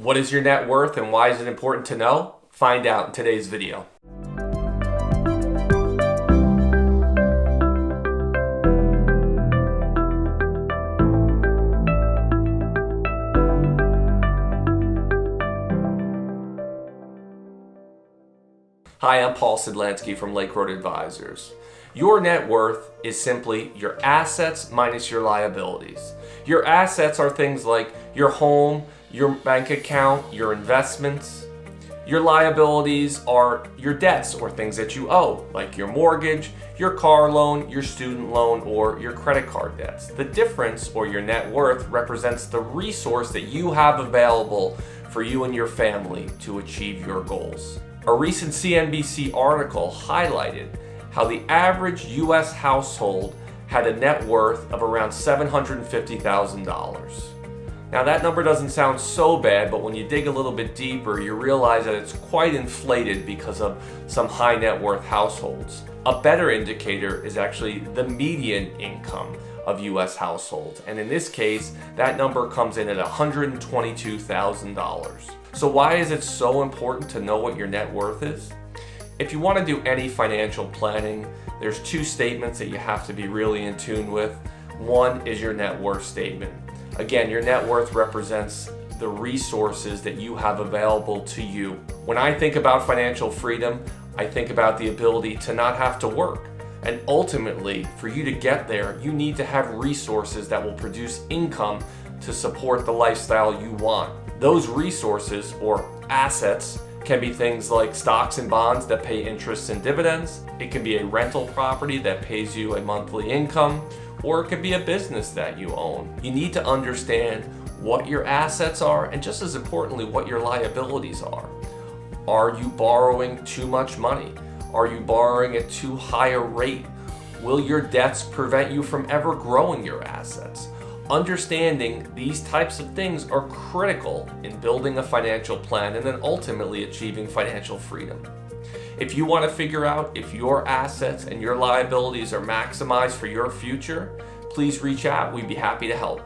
What is your net worth and why is it important to know? Find out in today's video. Hi, I'm Paul Sidlansky from Lake Road Advisors. Your net worth is simply your assets minus your liabilities. Your assets are things like your home, your bank account, your investments. Your liabilities are your debts or things that you owe, like your mortgage, your car loan, your student loan, or your credit card debts. The difference, or your net worth, represents the resource that you have available for you and your family to achieve your goals. A recent CNBC article highlighted how the average U.S. household had a net worth of around $750,000. Now that number doesn't sound so bad, but when you dig a little bit deeper, you realize that it's quite inflated because of some high net worth households. A better indicator is actually the median income of U.S. households, and in this case, that number comes in at $122,000. So why is it so important to know what your net worth is? If you want to do any financial planning, there's two statements that you have to be really in tune with. One is your net worth statement. Again, your net worth represents the resources that you have available to you. When I think about financial freedom, I think about the ability to not have to work. And ultimately, for you to get there, you need to have resources that will produce income to support the lifestyle you want. Those resources, or assets, can be things like stocks and bonds that pay interest and dividends. It can be a rental property that pays you a monthly income, or it could be a business that you own. You need to understand what your assets are, and just as importantly, what your liabilities are. Are you borrowing too much money? Are you borrowing at too high a rate? Will your debts prevent you from ever growing your assets? Understanding these types of things are critical in building a financial plan and then ultimately achieving financial freedom. If you want to figure out if your assets and your liabilities are maximized for your future, please reach out. We'd be happy to help.